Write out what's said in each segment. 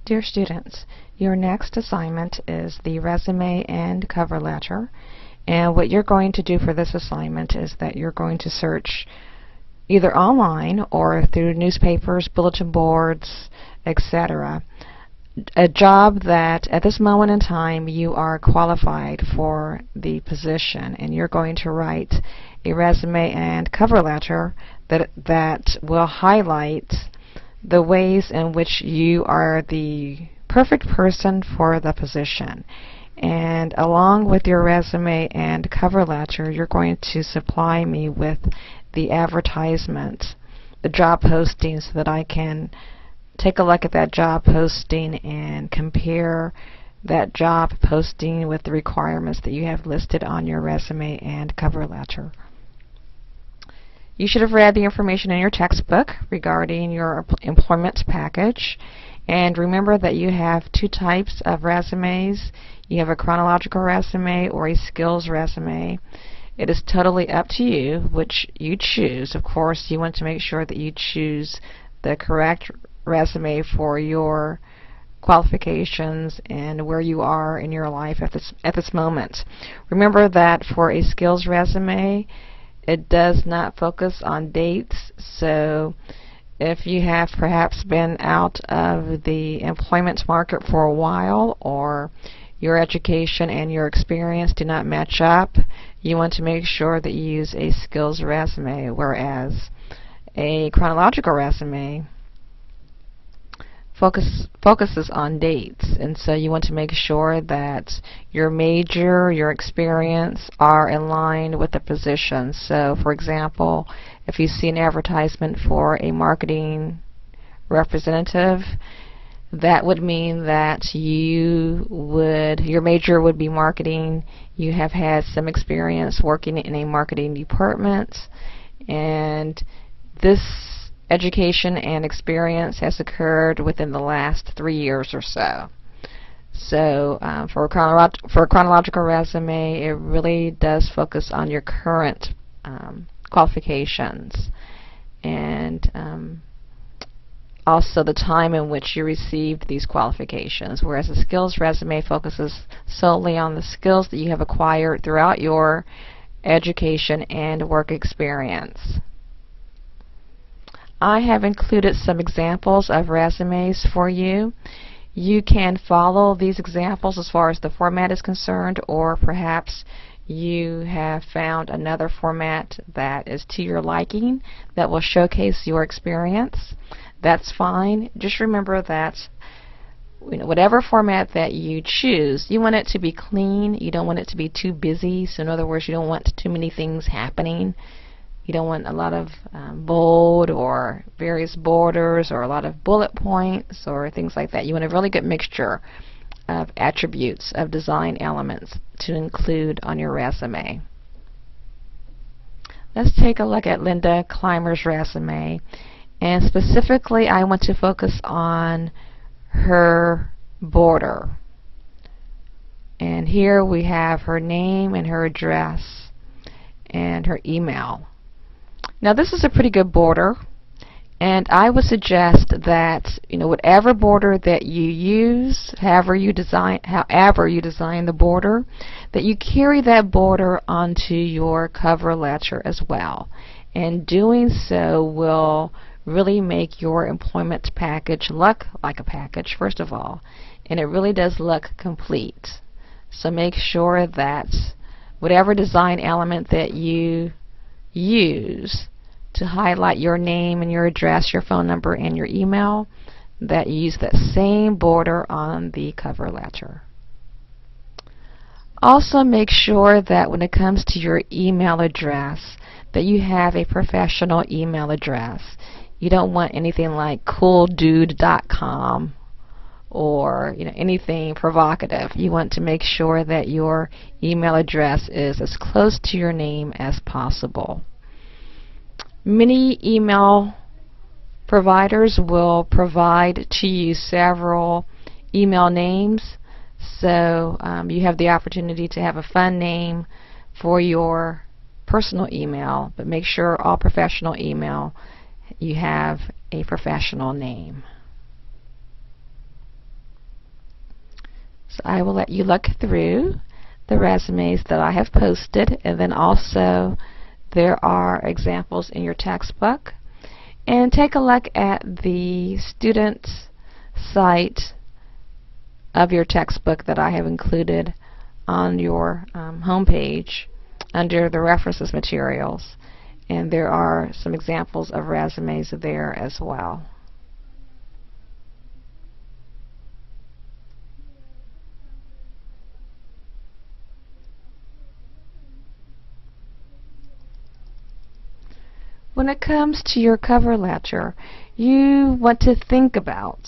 Dear students, your next assignment is the resume and cover letter. And what you're going to do for this assignment is that you're going to search either online or through newspapers, bulletin boards, etc. a job that at this moment in time you are qualified for the position, and you're going to write a resume and cover letter that will highlight the ways in which you are the perfect person for the position. And along with your resume and cover letter, you're going to supply me with the advertisement, the job posting, so that I can take a look at that job posting and compare that job posting with the requirements that you have listed on your resume and cover letter. You should have read the information in your textbook regarding your employment package. And remember that you have two types of resumes. You have a chronological resume or a skills resume. It is totally up to you which you choose. Of course, you want to make sure that you choose the correct resume for your qualifications and where you are in your life at this moment. Remember that for a skills resume, it does not focus on dates, so if you have perhaps been out of the employment market for a while, or your education and your experience do not match up, you want to make sure that you use a skills resume, whereas a chronological resume focuses on dates, and so you want to make sure that your major, your experience are in line with the position. So for example, if you see an advertisement for a marketing representative, that would mean that your major would be marketing, you have had some experience working in a marketing department, and this education and experience has occurred within the last 3 years or so. So for a chronological resume, it really does focus on your current qualifications, and also the time in which you received these qualifications, whereas a skills resume focuses solely on the skills that you have acquired throughout your education and work experience. I have included some examples of resumes for you. You can follow these examples as far as the format is concerned, or perhaps you have found another format that is to your liking that will showcase your experience. That's fine. Just remember that whatever format that you choose, you want it to be clean. You don't want it to be too busy. So in other words, you don't want too many things happening. You don't want a lot of bold or various borders or a lot of bullet points or things like that. You want a really good mixture of attributes, of design elements to include on your resume. Let's take a look at Linda Clymer's resume. And specifically, I want to focus on her border. And here we have her name and her address and her email. Now this is a pretty good border, and I would suggest that whatever border that you use, however you design the border, that you carry that border onto your cover letter as well. And doing so will really make your employment package look like a package, first of all, and it really does look complete. So make sure that whatever design element that you use to highlight your name and your address, your phone number, and your email, that you use that same border on the cover letter. Also make sure that when it comes to your email address, that you have a professional email address. You don't want anything like cooldude.com or anything provocative. You want to make sure that your email address is as close to your name as possible. Many email providers will provide to you several email names, so you have the opportunity to have a fun name for your personal email, but make sure all professional email you have a professional name. So I will let you look through the resumes that I have posted, and then also there are examples in your textbook. And take a look at the student site of your textbook that I have included on your home page under the references materials. And there are some examples of resumes there as well. When it comes to your cover letter, you want to think about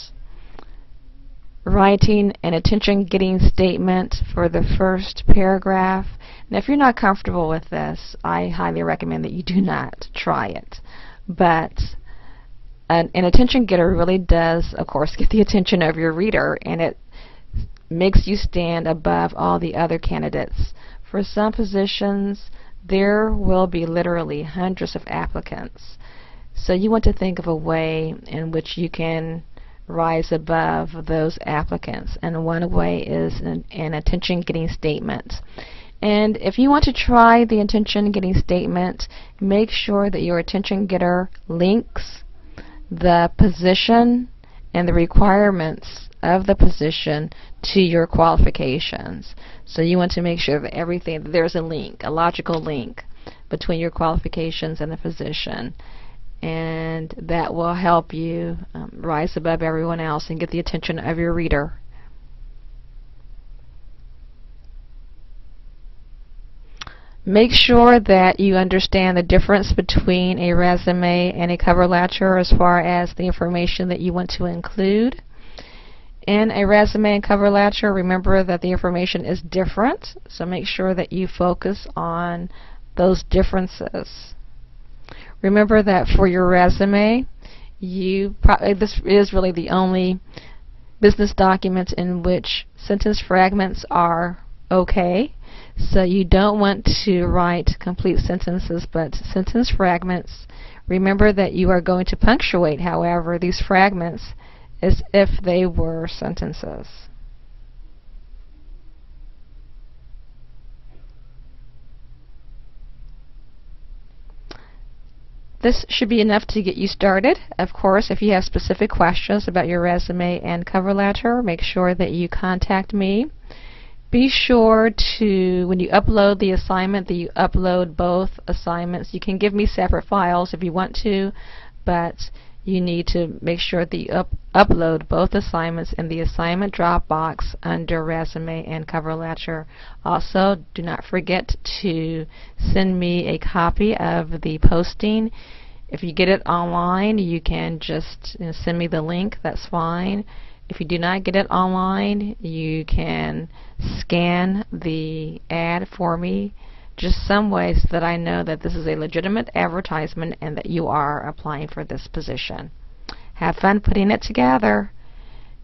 writing an attention-getting statement for the first paragraph. Now, if you're not comfortable with this, I highly recommend that you do not try it. But an attention getter really does, of course, get the attention of your reader, and it makes you stand above all the other candidates. For some positions, there will be literally hundreds of applicants. So you want to think of a way in which you can rise above those applicants, and one way is an attention-getting statement. And if you want to try the attention-getting statement, make sure that your attention getter links the position and the requirements of the position to your qualifications. So you want to make sure that there's a link, a logical link between your qualifications and the position, and that will help you rise above everyone else and get the attention of your reader. Make sure that you understand the difference between a resume and a cover letter as far as the information that you want to include. In a resume and cover letter, remember that the information is different, so make sure that you focus on those differences. Remember that for your resume, this is really the only business document in which sentence fragments are okay. So you don't want to write complete sentences, but sentence fragments. Remember that you are going to punctuate, however, these fragments as if they were sentences. This should be enough to get you started. Of course, if you have specific questions about your resume and cover letter, make sure that you contact me. Be sure to, when you upload the assignment, that you upload both assignments. You can give me separate files if you want to, but you need to make sure that you upload both assignments in the assignment drop box under resume and cover letter. Also, do not forget to send me a copy of the posting. If you get it online, you can just send me the link. That's fine. If you do not get it online, you can scan the ad for me, just some ways that I know that this is a legitimate advertisement and that you are applying for this position. Have fun putting it together,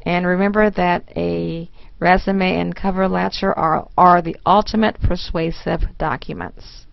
and remember that a resume and cover letter are the ultimate persuasive documents.